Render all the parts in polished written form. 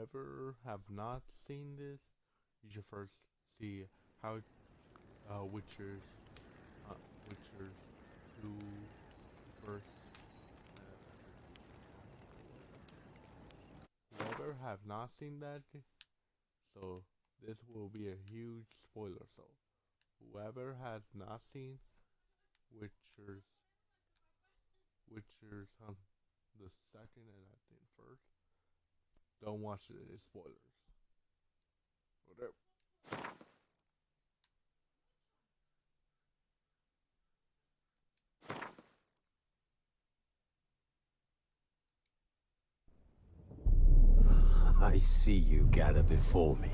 whoever have not seen this, you should first see how Witcher's uh, Witcher's 2 first. Whoever have not seen that, so this will be a huge spoiler. So whoever has not seen Witcher's Witcher's the second and I think first, don't watch it. It's spoilers. Whatever. I see you gather before me.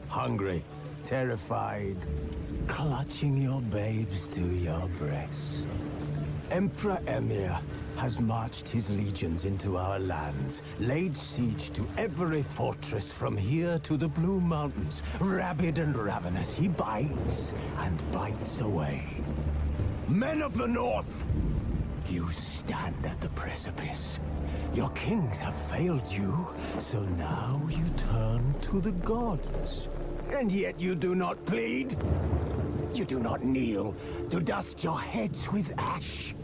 Hungry, terrified, clutching your babes to your breast. Emperor Emir has marched his legions into our lands, laid siege to every fortress from here to the Blue Mountains. Rabid and ravenous, he bites and bites away. Men of the North, you stand at the precipice. Your kings have failed you, so now you turn to the gods. And yet you do not plead. You do not kneel to dust your heads with ash.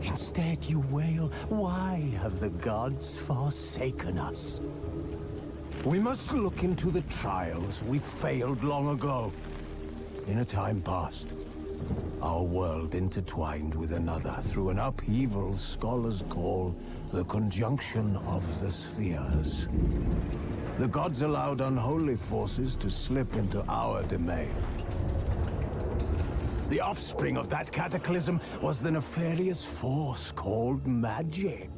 Instead you wail, why have the gods forsaken us? We must look into the trials we failed long ago. In a time past, our world intertwined with another through an upheaval scholars call the conjunction of the spheres. The gods allowed unholy forces to slip into our domain. The offspring of that cataclysm was the nefarious force called magic.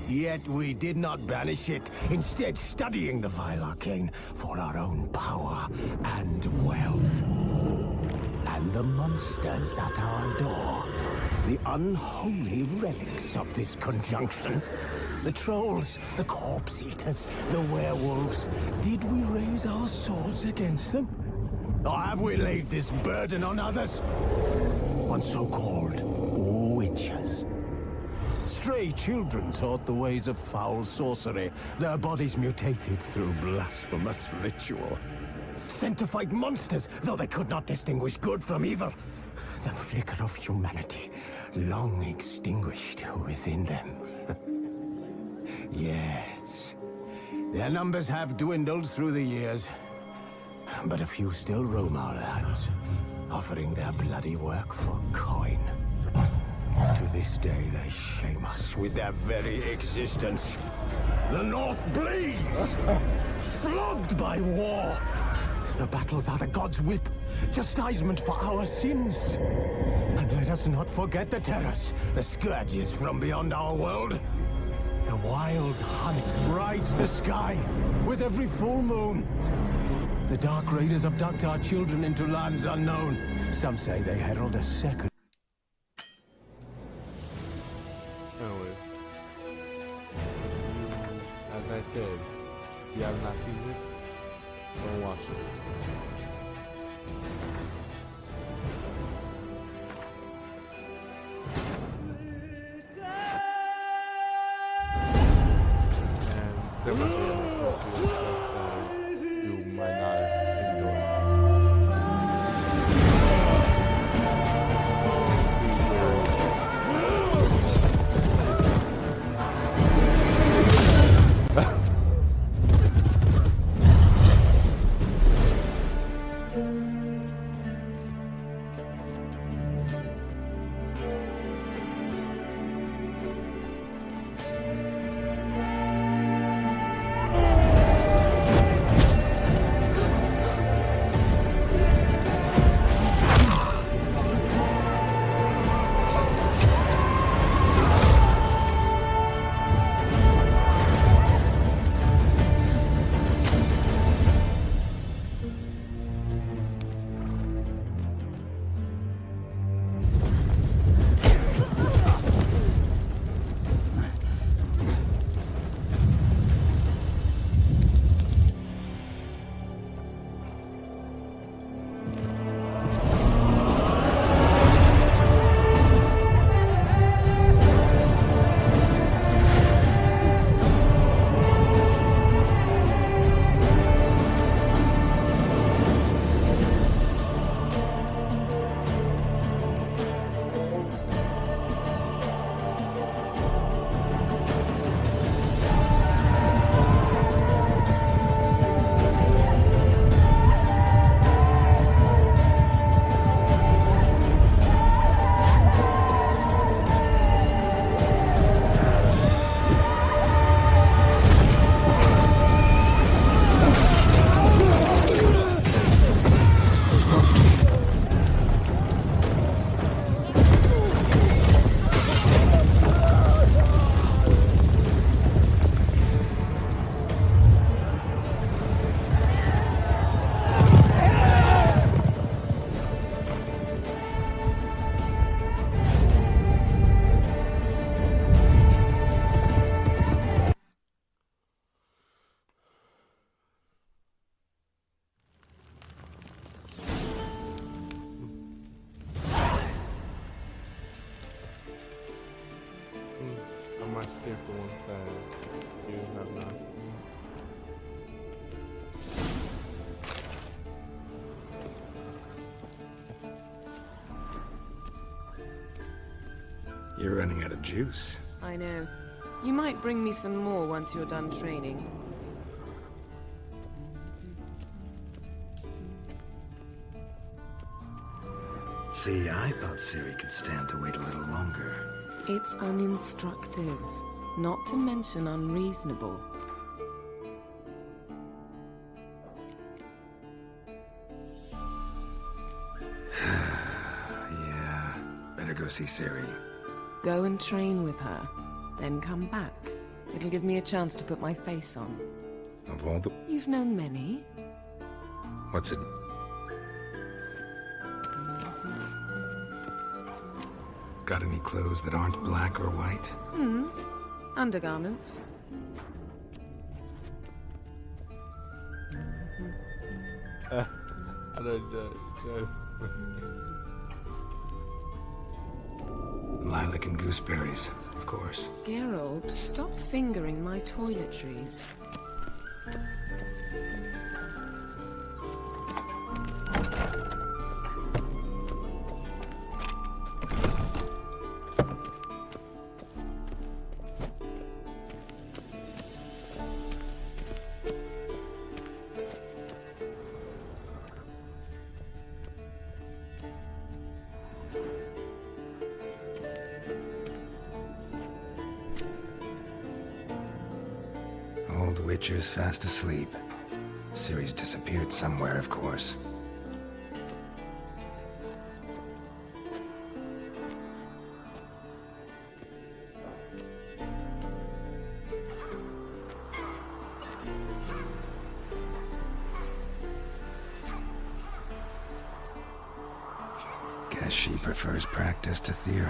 Yet we did not banish it, instead studying the vile arcane for our own power and wealth. And the monsters at our door, the unholy relics of this conjunction. The trolls, the corpse eaters, the werewolves. Did we raise our swords against them? Or have we laid this burden on others? On so-called witches. Stray children taught the ways of foul sorcery, their bodies mutated through blasphemous ritual. Sent to fight monsters, though they could not distinguish good from evil. The flicker of humanity, long extinguished within them. Yes, their numbers have dwindled through the years, but a few still roam our lands, offering their bloody work for coin. To this day, they shame us with their very existence. The North bleeds, flogged by war. The battles are the gods' whip, chastisement for our sins. And let us not forget the terrors, the scourges from beyond our world. The wild hunt rides the sky with every full moon. The Dark Raiders abduct our children into lands unknown. Some say they herald a second. Anyway, as I said, if you have not seen this, don't watch it. And there might be other stuff that you might not enjoy. might skip the ones that you have not seen. You're running out of juice. I know. You might bring me some more once you're done training. See, I thought Ciri could stand to wait a little longer. It's uninstructive, not to mention unreasonable. Yeah, better go see Ciri. Go and train with her, then come back. It'll give me a chance to put my face on. Of all the... You've known many. What's it? Got any clothes that aren't black or white? Undergarments. I don't Lilac and gooseberries, of course. Geralt, stop fingering my toiletries. Old Witcher's fast asleep. Ciri's disappeared somewhere, of course. Guess she prefers practice to theory.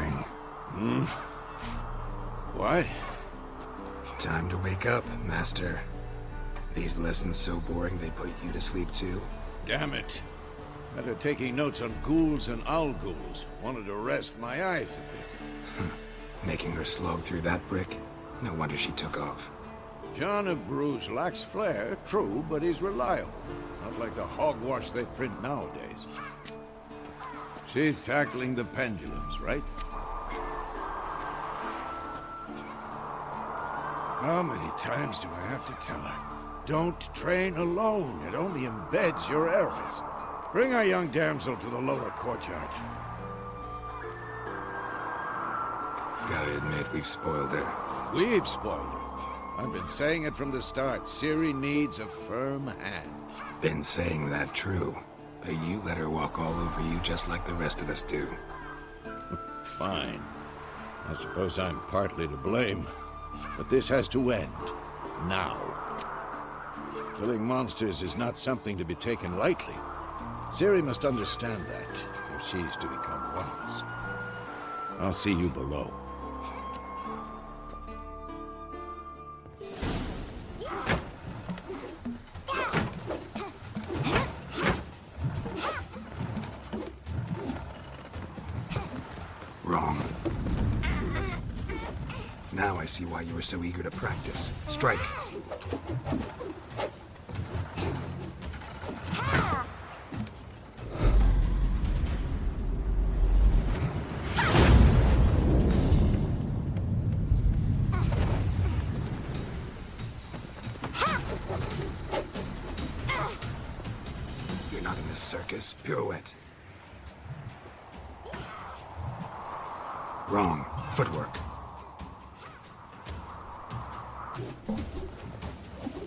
What? Time to wake up, Master. These lessons so boring they put you to sleep too? Damn it. After taking notes on ghouls and owl-ghouls, wanted to rest my eyes a bit. Making her slog through that brick? No wonder she took off. John of Bruges lacks flair, true, but he's reliable. Not like the hogwash they print nowadays. She's tackling the pendulums, right? How many times do I have to tell her? Don't train alone. It only embeds your errors. Bring our young damsel to the lower courtyard. Gotta admit, we've spoiled her. We've spoiled her. I've been saying it from the start. Ciri needs a firm hand. Been saying that true. But you let her walk all over you just like the rest of us do. Fine. I suppose I'm partly to blame. But this has to end. Now. Killing monsters is not something to be taken lightly. Ciri must understand that, if she's to become one of us. I'll see you below. Wrong. Now I see why you were so eager to practice. Strike. You're not in this circus. Pirouette. Wrong. Footwork.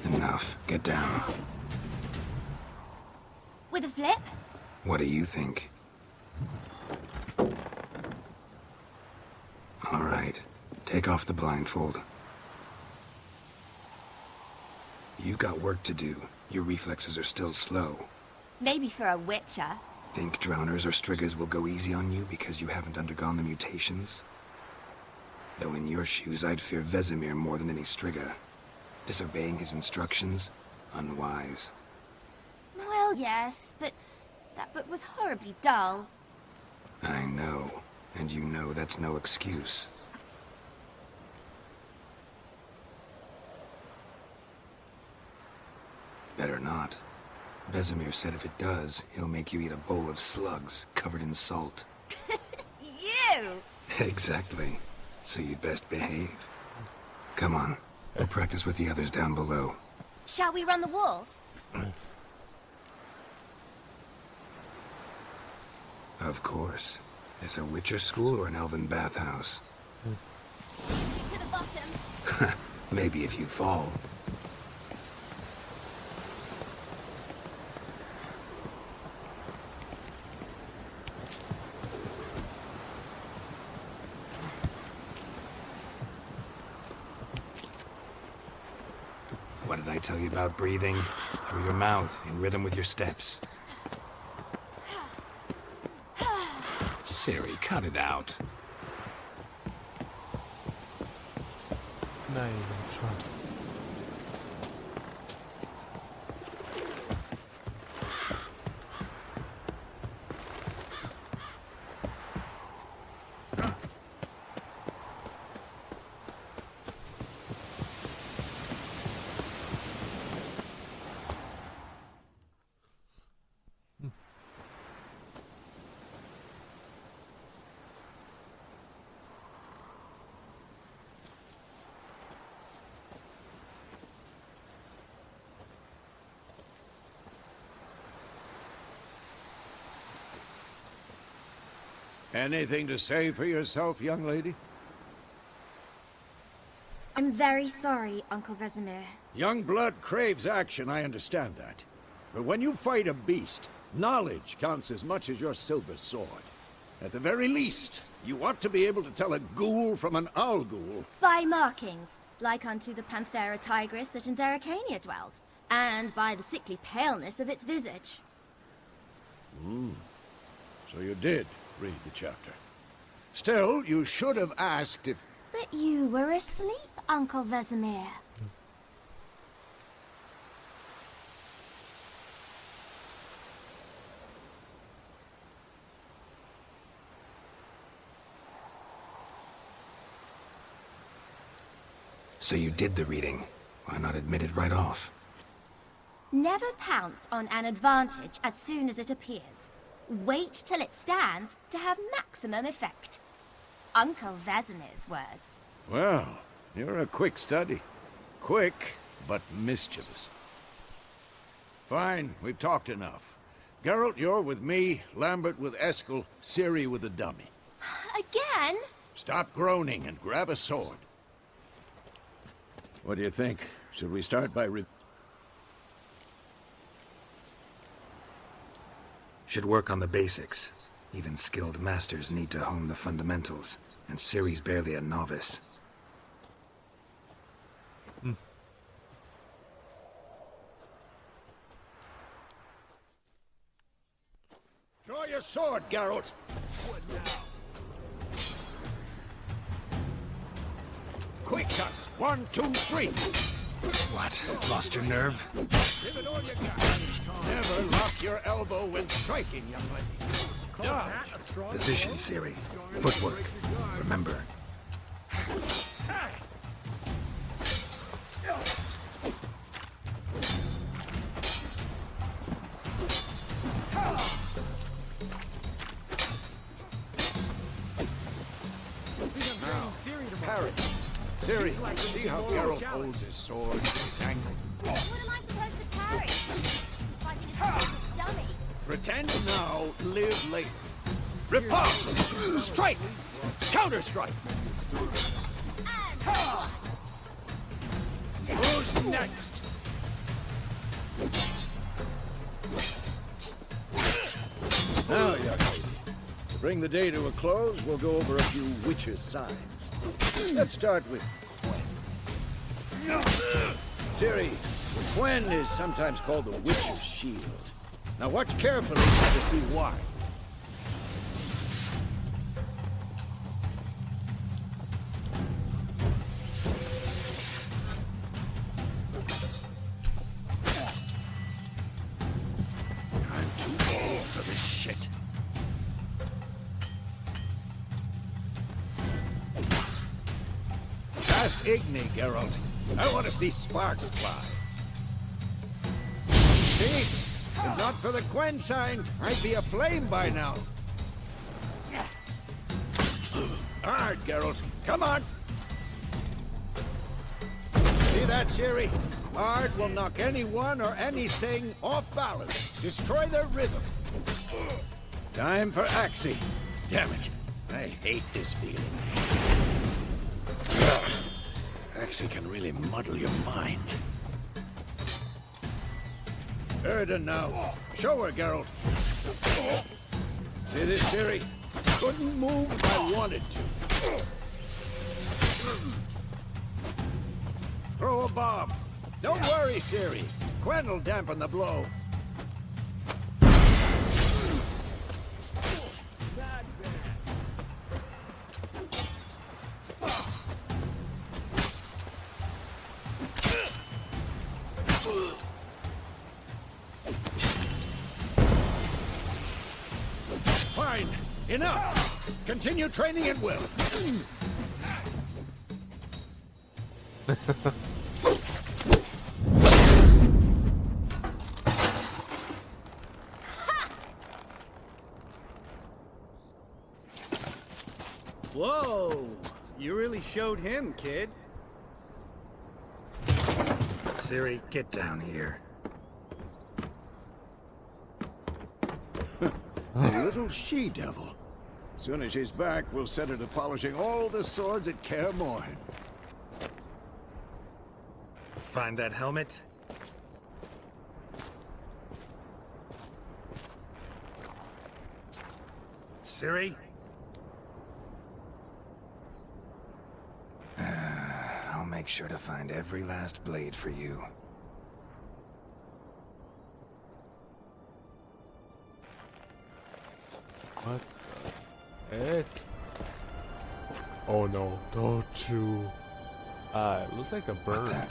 Enough. Get down. With a flip? What do you think? All right. Take off the blindfold. You've got work to do. Your reflexes are still slow. Maybe for a witcher. Think drowners or striggers will go easy on you because you haven't undergone the mutations? Though in your shoes, I'd fear Vesemir more than any strigger. Disobeying his instructions? Unwise. Well, yes, but that book was horribly dull. I know. And you know that's no excuse. Better not. Vesemir said if it does, he'll make you eat a bowl of slugs covered in salt. You! Exactly. So you'd best behave. Come on. We'll practice with the others down below. Shall we run the walls? Of course. Is a Witcher school or an elven bathhouse? To the bottom. Maybe if you fall. What did I tell you about breathing? Through your mouth, in rhythm with your steps. Ciri, cut it out. Not even trying. Anything to say for yourself, young lady? I'm very sorry, Uncle Vesemir. Young blood craves action, I understand that. But when you fight a beast, knowledge counts as much as your silver sword. At the very least, you ought to be able to tell a ghoul from an owl ghoul. By markings, like unto the Panthera tigris that in Zerrikania dwells, and by the sickly paleness of its visage. So you did read the chapter. Still, you should have asked if... But you were asleep, Uncle Vesemir. So you did the reading. Why not admit it right off? Never pounce on an advantage as soon as it appears. Wait till it stands to have maximum effect. Uncle Vesemir's words. Well, you're a quick study. Quick, but mischievous. Fine, we've talked enough. Geralt, you're with me, Lambert with Eskel, Ciri with the dummy. Again? Stop groaning and grab a sword. What do you think? Should we start by Should work on the basics. Even skilled masters need to hone the fundamentals, and Ciri's barely a novice. Draw your sword, Geralt! Quick cut! 1, 2, 3! What? Lost your nerve? Give it all you got! Never lock your elbow when striking, young lady. Dodge! Position, Ciri. Footwork. Remember. Parry. Ciri, see how Geralt holds his sword in his angle. What am I supposed to parry? Fighting a stupid dummy. Pretend now, live later. Riposte! Strike! Counter-strike! Who's next? Now, young lady, to bring the day to a close, we'll go over a few witches' signs. Let's start with Quen. Ciri, Quen is sometimes called the Witcher's Shield. Now watch carefully to see why. I'm too old for this shit. Cast Igni, Geralt. I want to see sparks fly. See? If not for the Quen sign, I'd be aflame by now. Alright, Geralt. Come on! See that, Ciri? Art will knock anyone or anything off balance. Destroy their rhythm. Time for Axii. Damn it. I hate this feeling. Axii can really muddle your mind. Erden now. Show her, Geralt. See this, Ciri? Couldn't move if I wanted to. Throw a bomb. Don't worry, Ciri. Quen will dampen the blow. Fine. Enough. Continue training at will. Whoa! You really showed him, kid. Ciri, get down here. Little she-devil. Soon as she's back, we'll set her to polishing all the swords at Kaer Morhen. Find that helmet? Ciri? I'll make sure to find every last blade for you. What the heck? Oh no, don't you. It looks like a bird.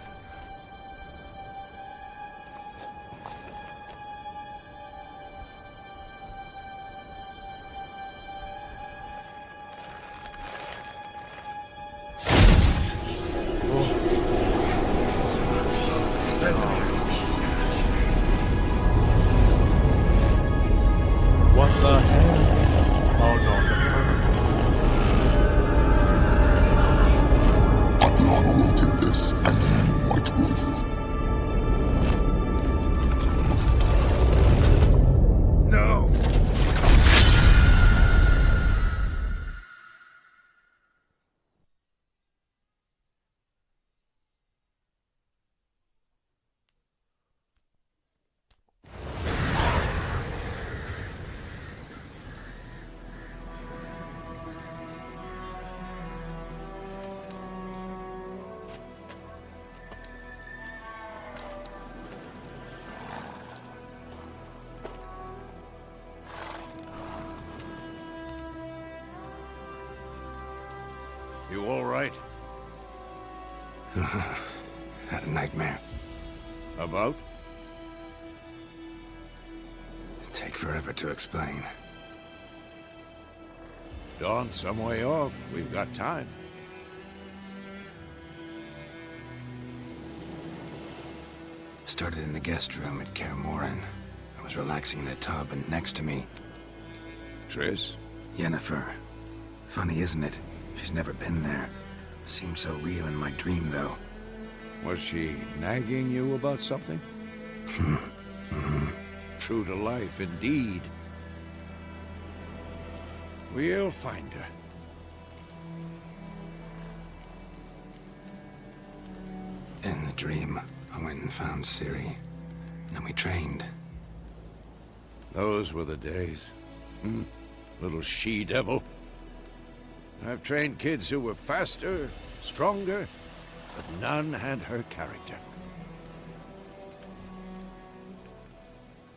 What the heck? Oh no, I've long awaited this, and White Wolf. No! You all right? Had a nightmare. About? Take forever to explain. Dawn's some way off. We've got time. Started in the guest room at Kaer Morhen. I was relaxing in a tub, and next to me, Triss? Yennefer. Funny, isn't it? She's never been there. Seemed so real in my dream, though. Was she nagging you about something? True to life, indeed. We'll find her. In the dream, I went and found Ciri. And we trained. Those were the days. Little she-devil. I've trained kids who were faster, stronger, but none had her character.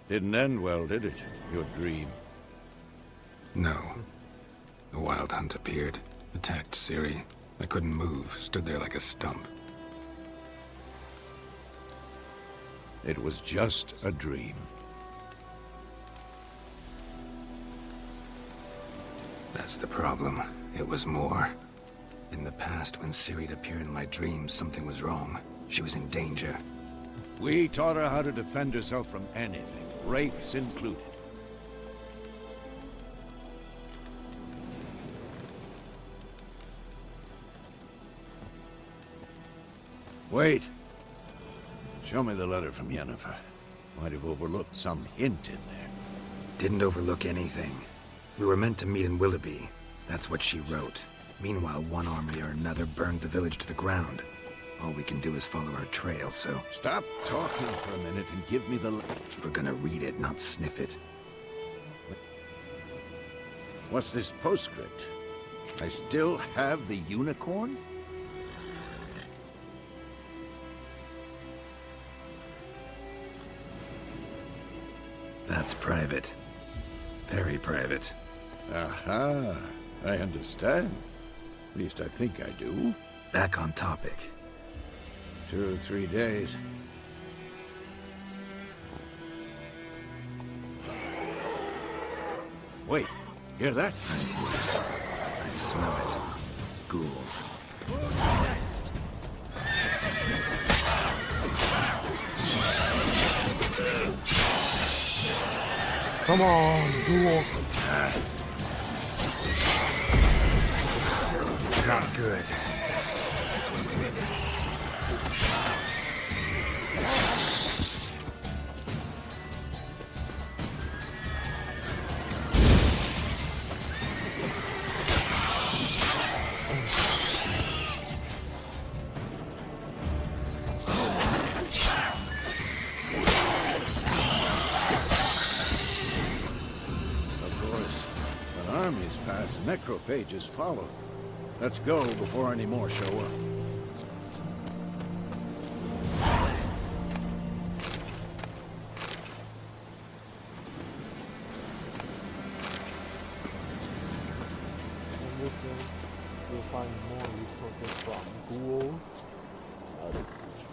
Didn't end well, did it? Your dream? No. The Wild Hunt appeared, attacked Ciri. I couldn't move, stood there like a stump. It was just a dream. That's the problem. It was more. In the past, when Ciri'd appear in my dreams, something was wrong. She was in danger. We taught her how to defend herself from anything, wraiths included. Wait. Show me the letter from Yennefer. Might have overlooked some hint in there. Didn't overlook anything. We were meant to meet in Willoughby. That's what she wrote. Meanwhile, one army or another burned the village to the ground. All we can do is follow her trail, so... Stop talking for a minute and give me the... You were gonna read it, not sniff it. What's this postscript? I still have the unicorn? That's private. Very private. Aha, I understand. At least I think I do. Back on topic. 2 or 3 days. Wait, hear that? I smell it. Ghouls. Come on, ghoul. Not good. Necrophages follow. Let's go before any more show up. In this game, you'll find more resources from ghouls, other creatures.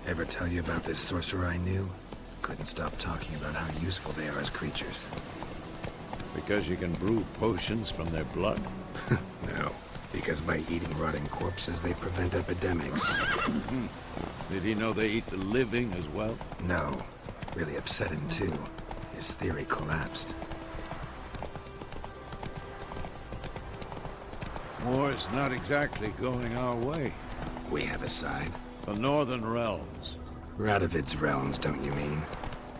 Ever tell you about this sorcerer I knew? Couldn't stop talking about how useful they are as creatures. Because you can brew potions from their blood? No, because by eating rotting corpses, they prevent epidemics. Did he know they eat the living as well? No, really upset him too. His theory collapsed. War's not exactly going our way. We have a side. The Northern Realms. Radovid's realms, don't you mean?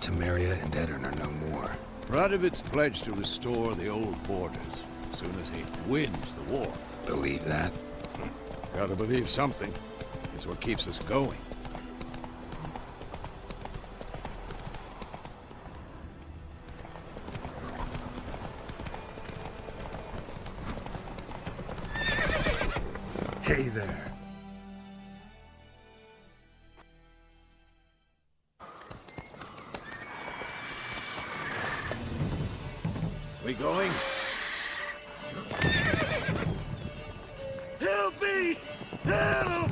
Temeria and Edirn are no more. Radovid's pledged to restore the old borders as soon as he wins the war. Believe that? Gotta believe something. It's what keeps us going. Hey there. We going? Help me! Help!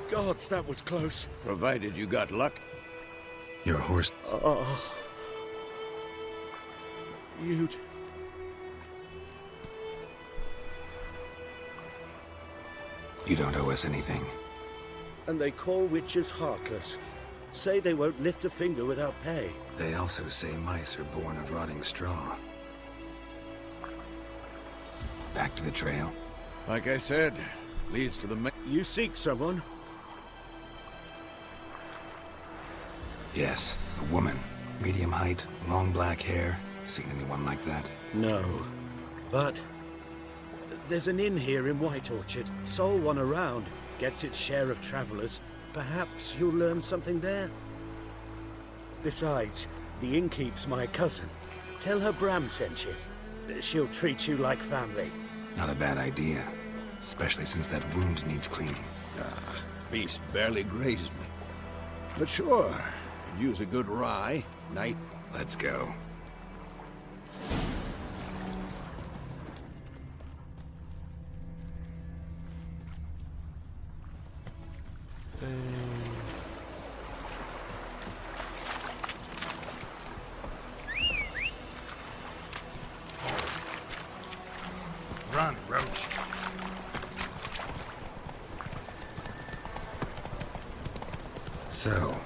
Gods, that was close. Provided you got luck. Your horse... You'd... You don't owe us anything. And they call witches heartless. Say they won't lift a finger without pay. They also say mice are born of rotting straw. Back to the trail. Like I said, leads to the You seek someone? Yes, a woman. Medium height, long black hair. Seen anyone like that? No. But there's an inn here in White Orchard. Sole one around. Gets its share of travelers. Perhaps you'll learn something there. Besides, the innkeep's my cousin. Tell her Bram sent you. She'll treat you like family. Not a bad idea. Especially since that wound needs cleaning. Beast barely grazed me. But sure, could use a good rye. Night. Let's go. Run, Roach. So,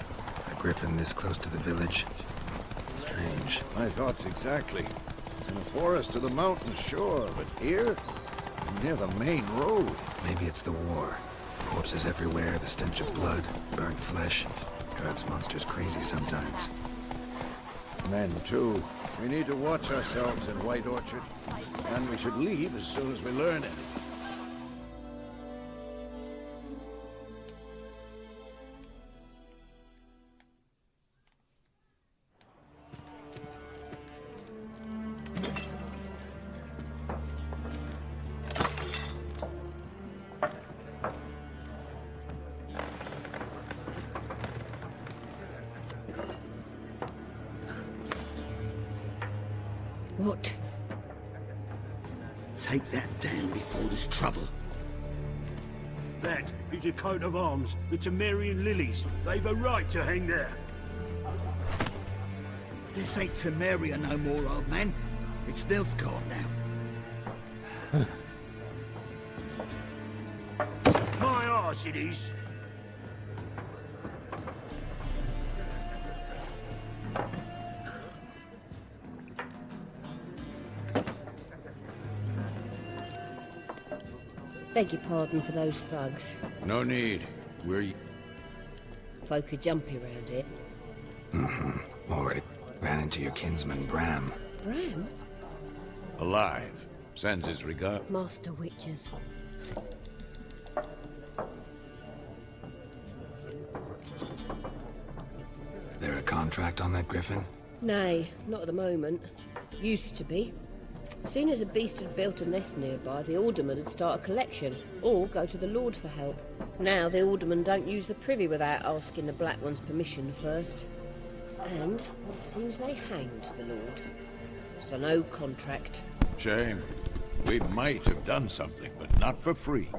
a griffin this close to the village? Strange. My thoughts exactly. In a forest to the mountain, sure, but here? Near the main road. Maybe it's the war. Corpses everywhere, the stench of blood, burnt flesh. Drives monsters crazy sometimes. Men, too. We need to watch ourselves in White Orchard. And we should leave as soon as we learn it. What? Take that down before there's trouble. That is a coat of arms, the Temerian lilies. They've a right to hang there. This ain't Temeria no more, old man. It's Nilfgaard now. My arse it is. Beg your pardon for those thugs. No need. Folk are jumpy round here. Already ran into your kinsman, Bram. Bram? Alive. Sends his regard. Master Witchers. There a contract on that griffin? Nay, not at the moment. Used to be. Soon as a beast had built a nest nearby, the alderman would start a collection, or go to the Lord for help. Now the alderman don't use the privy without asking the Black One's permission first. And it seems they hanged the Lord. So no contract. Shame. We might have done something, but not for free.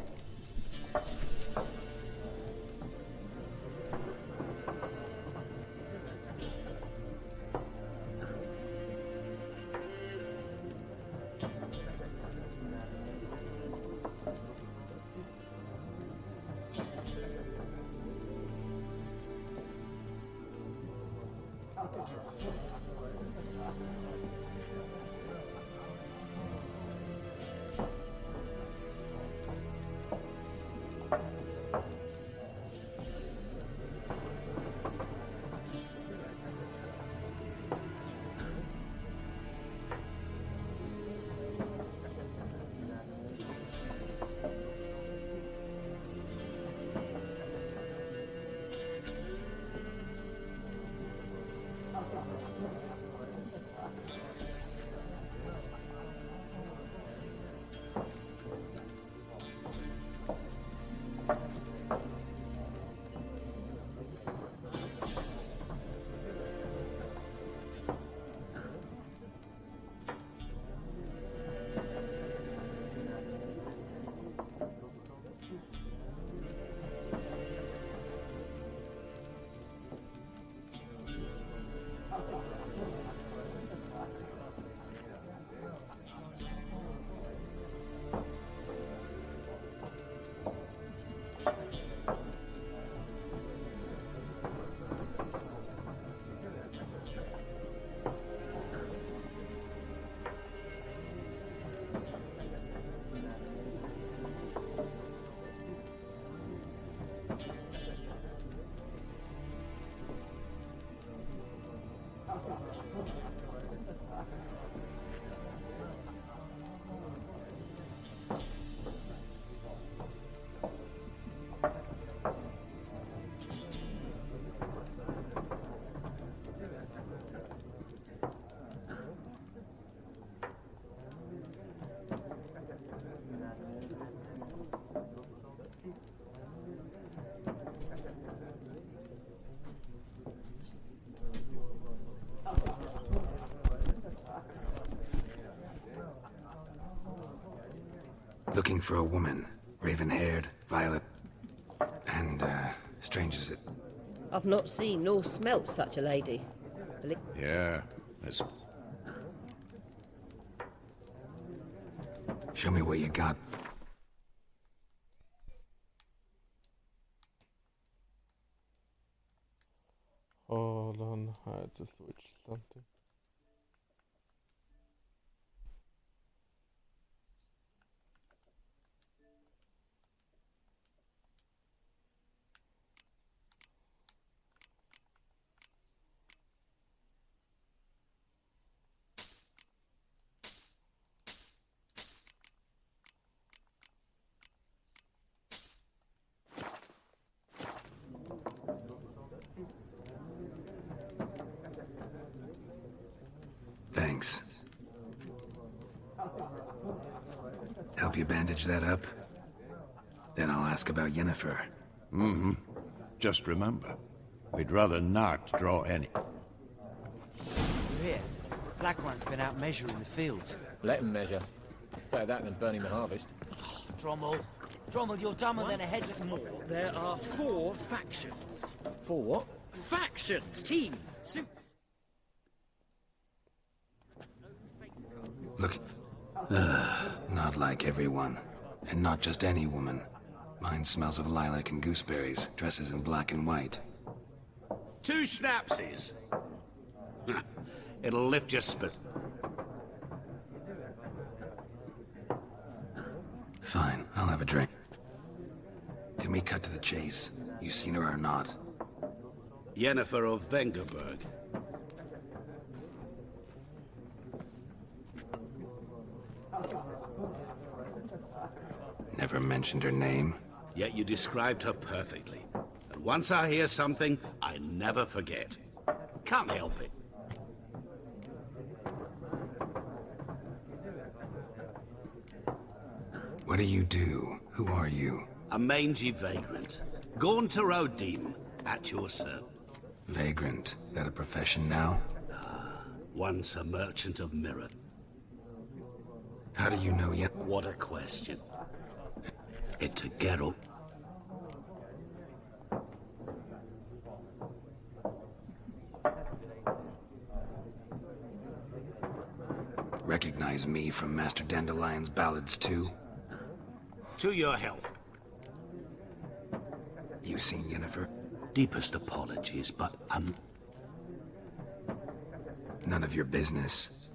Looking for a woman. Raven-haired, violet, and, strange as it... I've not seen nor smelt such a lady. Yeah, that's... Show me what you got. Hold on, I had to switch something. Thanks. Help you bandage that up? Then I'll ask about Yennefer. Mm-hmm. Just remember, we'd rather not draw any. Here, Black One's been out measuring the fields. Let him measure. Better that than burning the harvest. Drommel. Drommel, you're dumber than a headless more, there are 4 factions. 4 what? Factions! Teams! Suits! Look... not like everyone. And not just any woman. Mine smells of lilac and gooseberries, dresses in black and white. 2 schnapsies. It'll lift your spit. Fine, I'll have a drink. Can we cut to the chase? You seen her or not? Yennefer of Vengerberg. Never mentioned her name. Yet you described her perfectly. And once I hear something, I never forget. Can't help it. What do you do? Who are you? A mangy vagrant. Gaunter O'Deem, at your service. Vagrant. That a profession now? Once a merchant of mirror. How do you know yet? What a question. It's a Geralt. Recognize me from Master Dandelion's ballads too? To your health. You seen Yennefer? Deepest apologies, but none of your business.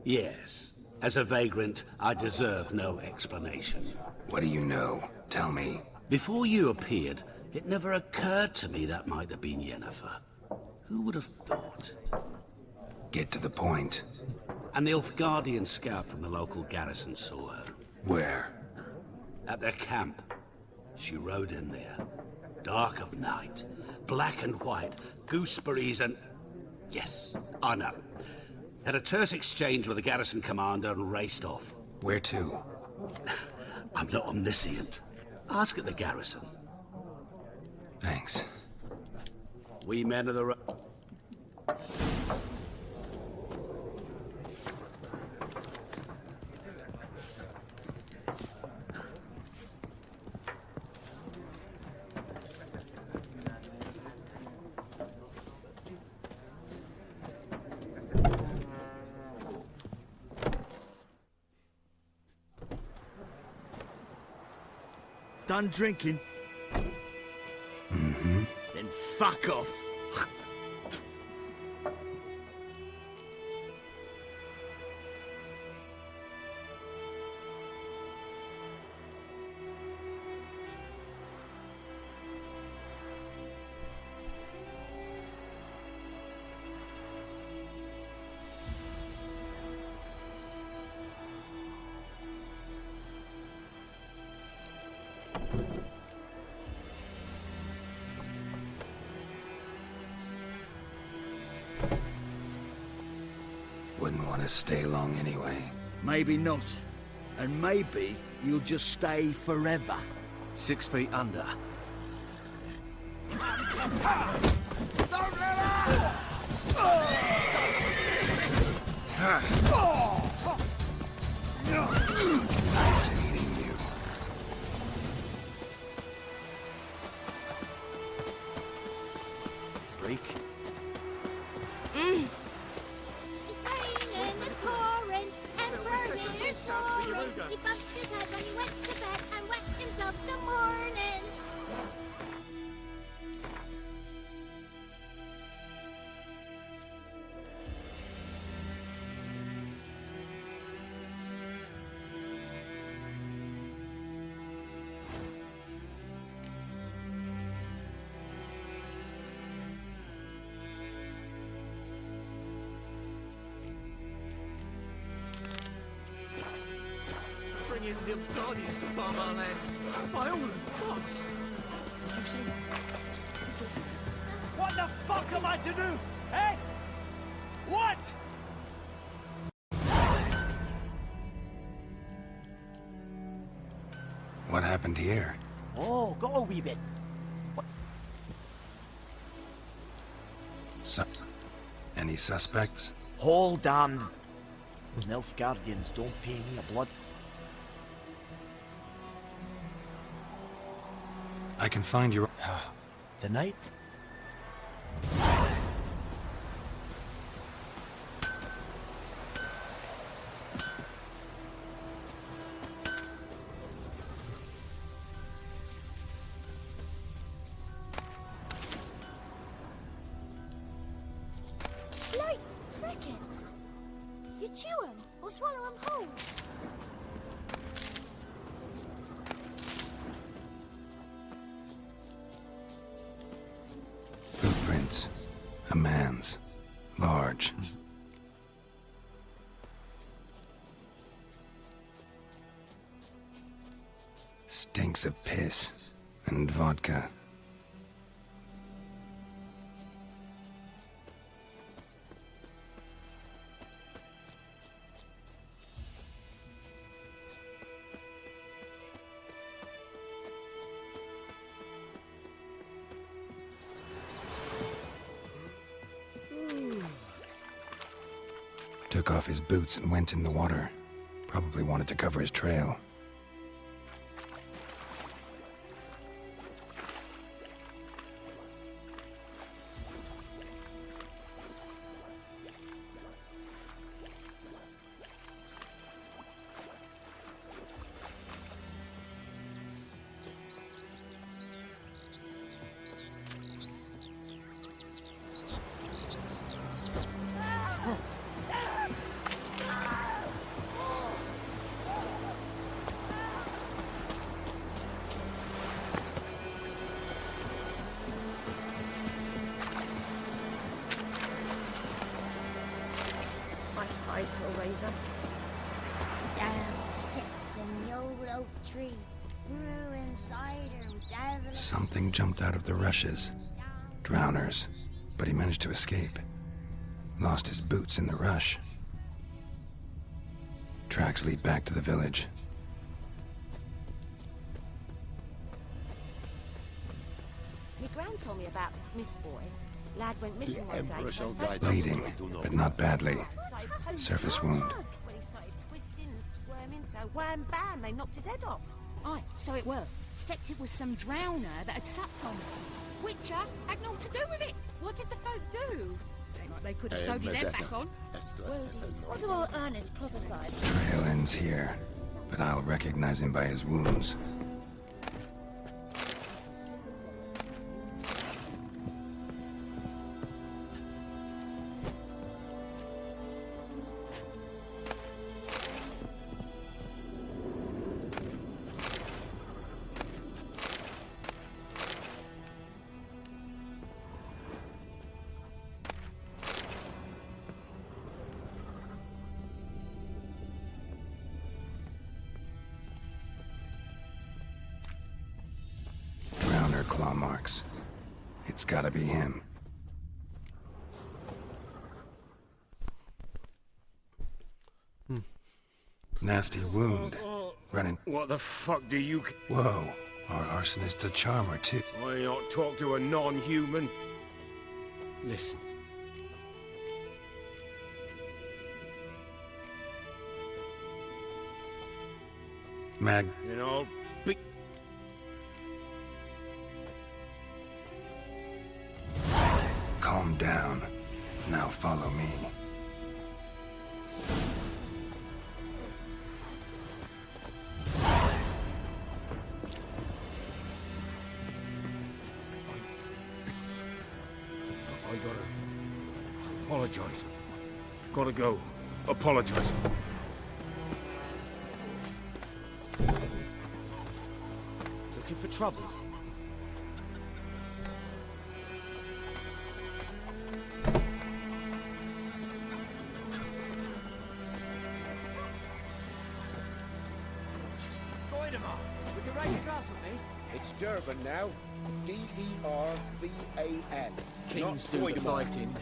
Yes. As a vagrant, I deserve no explanation. What do you know? Tell me. Before you appeared, it never occurred to me that might have been Yennefer. Who would have thought? Get to the point. An Nilfgaardian scout from the local garrison saw her. Where? At their camp. She rode in there. Dark of night. Black and white. Gooseberries and... Yes, I know. Had a terse exchange with the garrison commander and raced off. Where to? I'm not omniscient. Ask at the garrison. Thanks. We men of the... Done drinking? Mm-hmm. Then fuck off. Wouldn't want to stay long anyway. Maybe not. And maybe you'll just stay forever. 6 feet under. Nice meeting you. He bumped his head when he went to bed and wet himself till morning. Bringing the Guardians to farm our land. By all the gods! You see? What the fuck am I to do? Eh? What? What happened here? Oh, go a wee bit. Any suspects? Hold on. Nilfgaardians don't pay me a blood. I can find your... The night? Like crickets. You chew 'em or swallow 'em whole. Footprints. A man's. Large. Stinks of piss and vodka. Took off his boots and went in the water. Probably wanted to cover his trail. Razor. Down sits in the old oak tree, brewing cider with devil. Something jumped out of the rushes. Drowners. But he managed to escape. Lost his boots in the rush. Tracks lead back to the village. My gran told me about a Smith's boy. Lad went missing one day. Bleeding, but not badly. Surface wound. When he started twisting and squirming, so wham bam, they knocked his head off. Aye, so it were. Except it was some drowner that had supped on it. Witcher had naught to do with it. What did the folk do? Seemed like they could have sewed his head back on. What do old Ernest prophesied? Trail ends here, but I'll recognize him by his wounds. Claw marks. It's gotta be him. Nasty wound. Running. What the fuck do you... Whoa. Our arsonist's a charmer, too. Why not talk to a non-human? Listen. Mag. You know, Calm down. Now follow me. apologize. Gotta go. Apologize. Looking for trouble? Goidemar, would you raise a glass with me? It's Durban now. D-E-R-V-A-N. Kings Not do the Voidemort. fighting,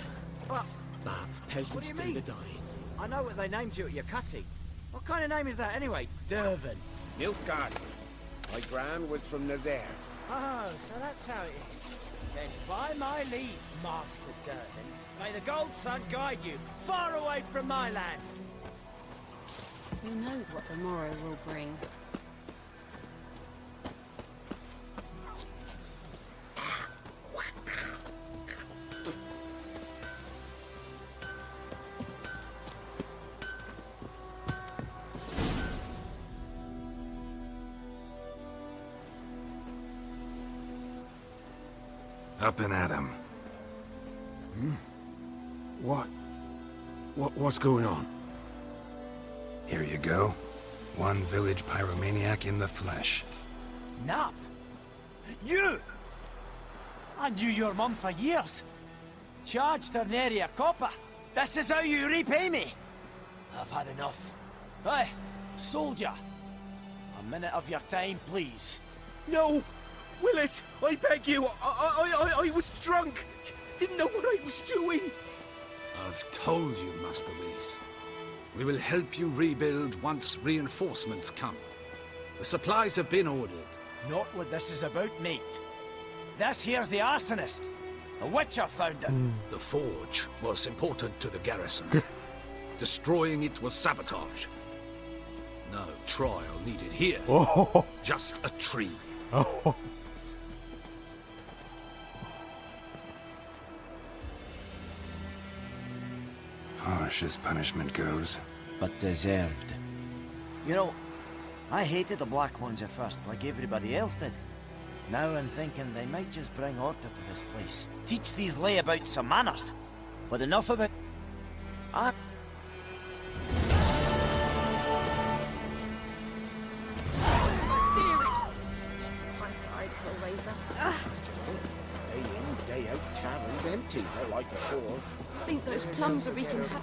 But but peasants what do you do mean? the dying. I know what they named you at your cutting. What kind of name is that anyway? Durban. Nilfgaard. My gran was from Nazaire. Oh, so that's how it is. Then by my leave, Master Durban, may the Gold Sun guide you far away from my land. Who knows what the morrow will bring? Up and at 'em. What's going on? Here you go. One village pyromaniac in the flesh. Nap? You? I knew your mum for years. Charged her nary a copper. This is how you repay me. I've had enough. Hey, soldier. A minute of your time, please. No! Willis, I beg you. I was drunk. Didn't know what I was doing. I've told you, Master Willis. We will help you rebuild once reinforcements come. The supplies have been ordered. Not what this is about, mate. This here's the arsonist. A witcher found it. The forge was important to the garrison. Destroying it was sabotage. No trial needed here. Oh. Just a tree. Oh. Harsh as punishment goes. But deserved. You know, I hated the Black Ones at first, like everybody else did. Now I'm thinking they might just bring order to this place. Teach these layabouts some manners. But enough about... I... Day in, day out, tavern's empty. They're like before. I think those plums are wreaking havoc.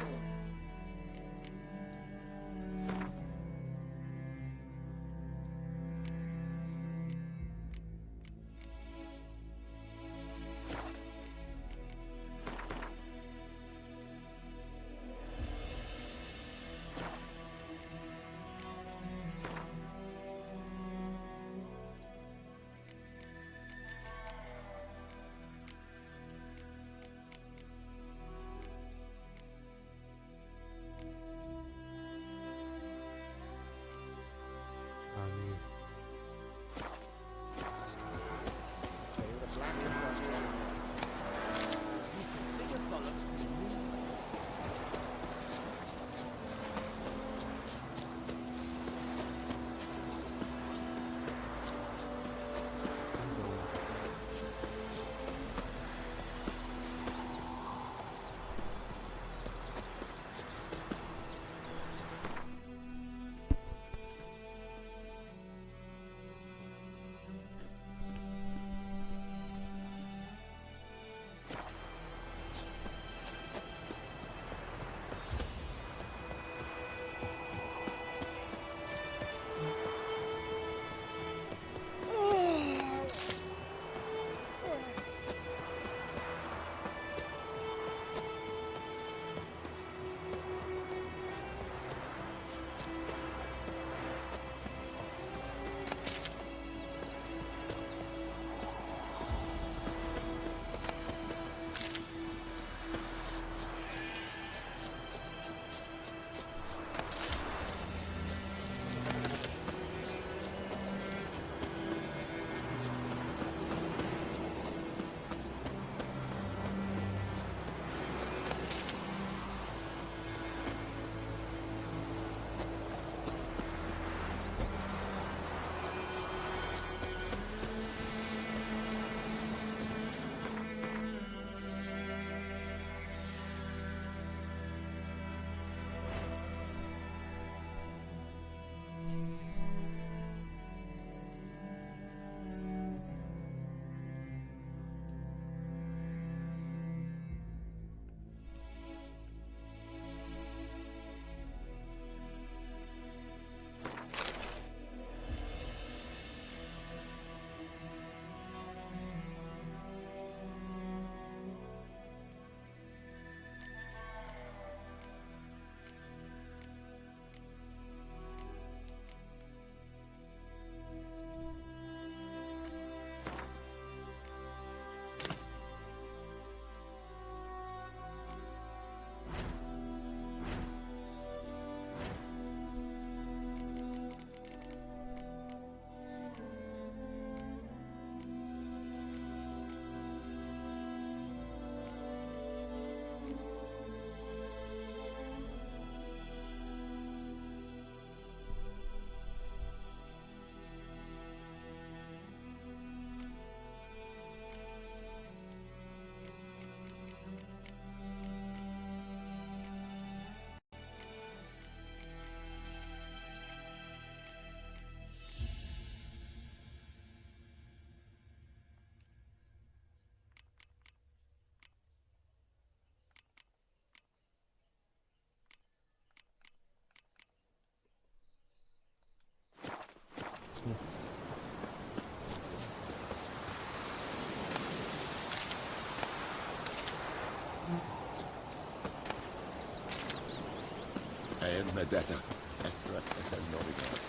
vendetta. Extra es el novedad.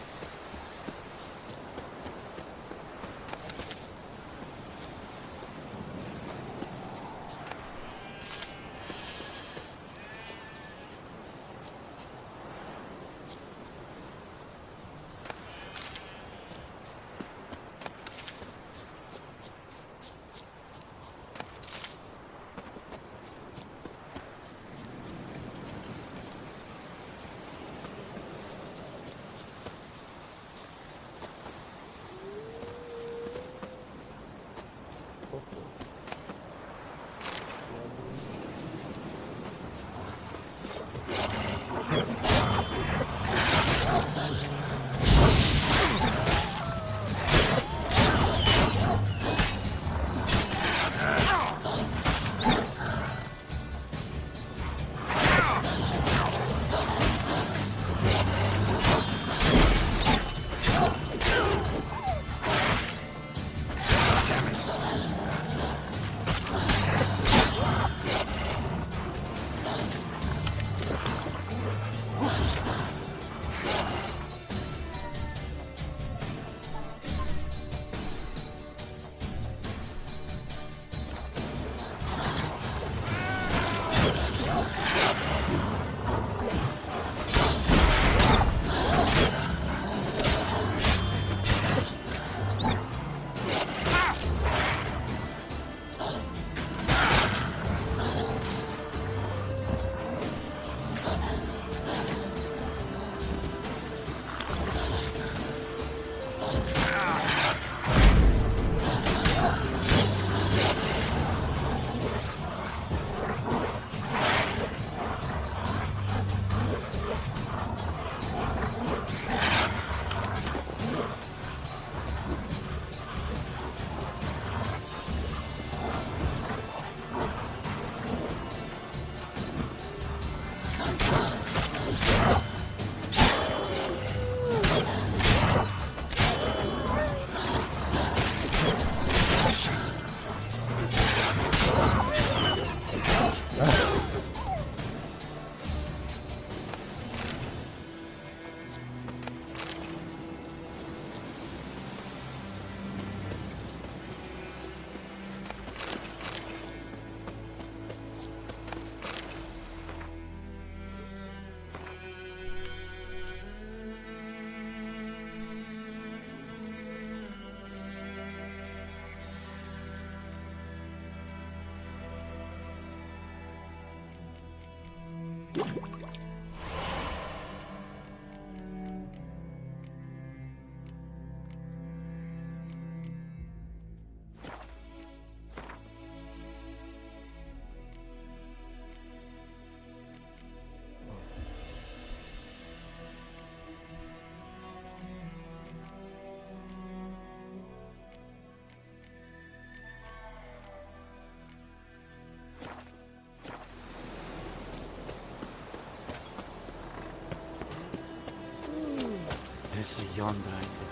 Esse yonder ainda.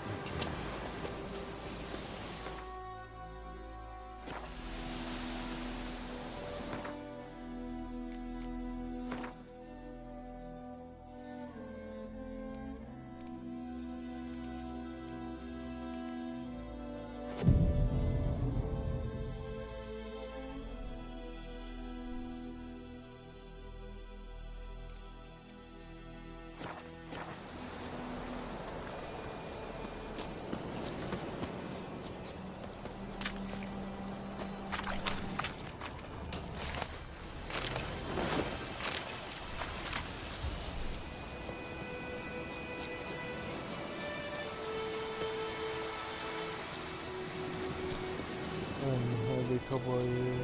Hadi kafayı.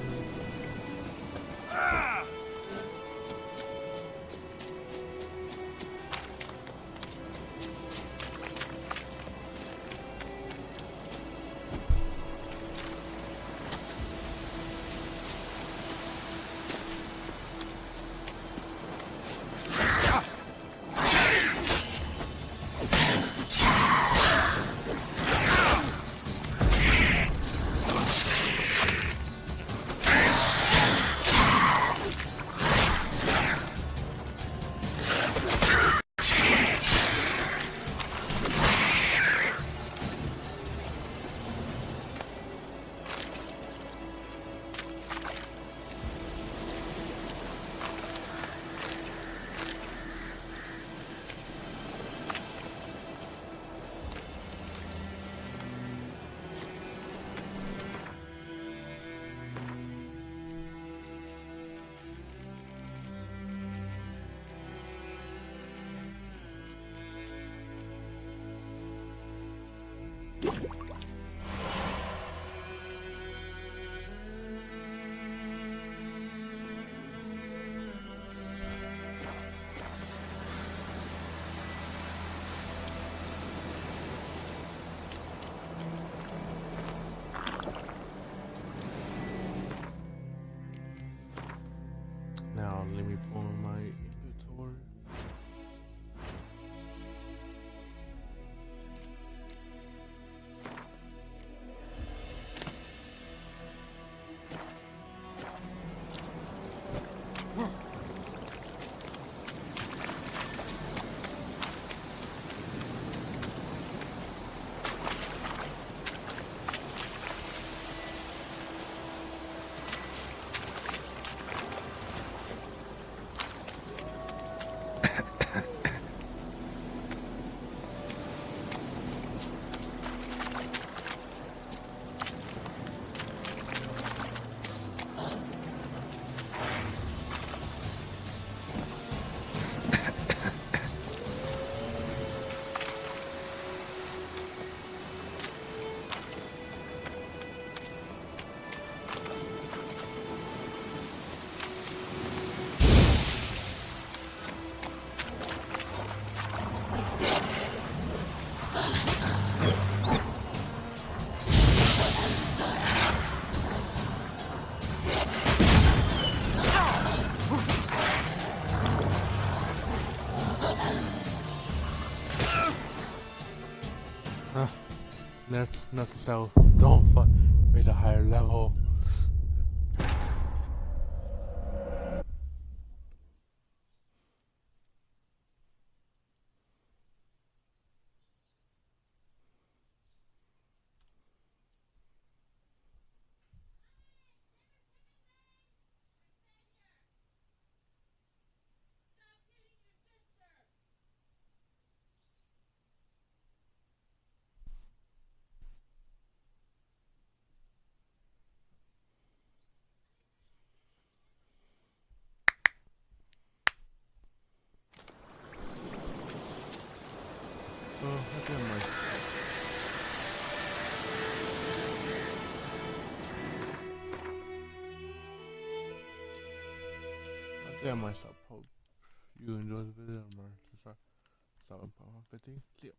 That's not to sell. Don't fuck. Raise a higher level. I myself hope you enjoyed the video. Remember to start 7.150. See ya.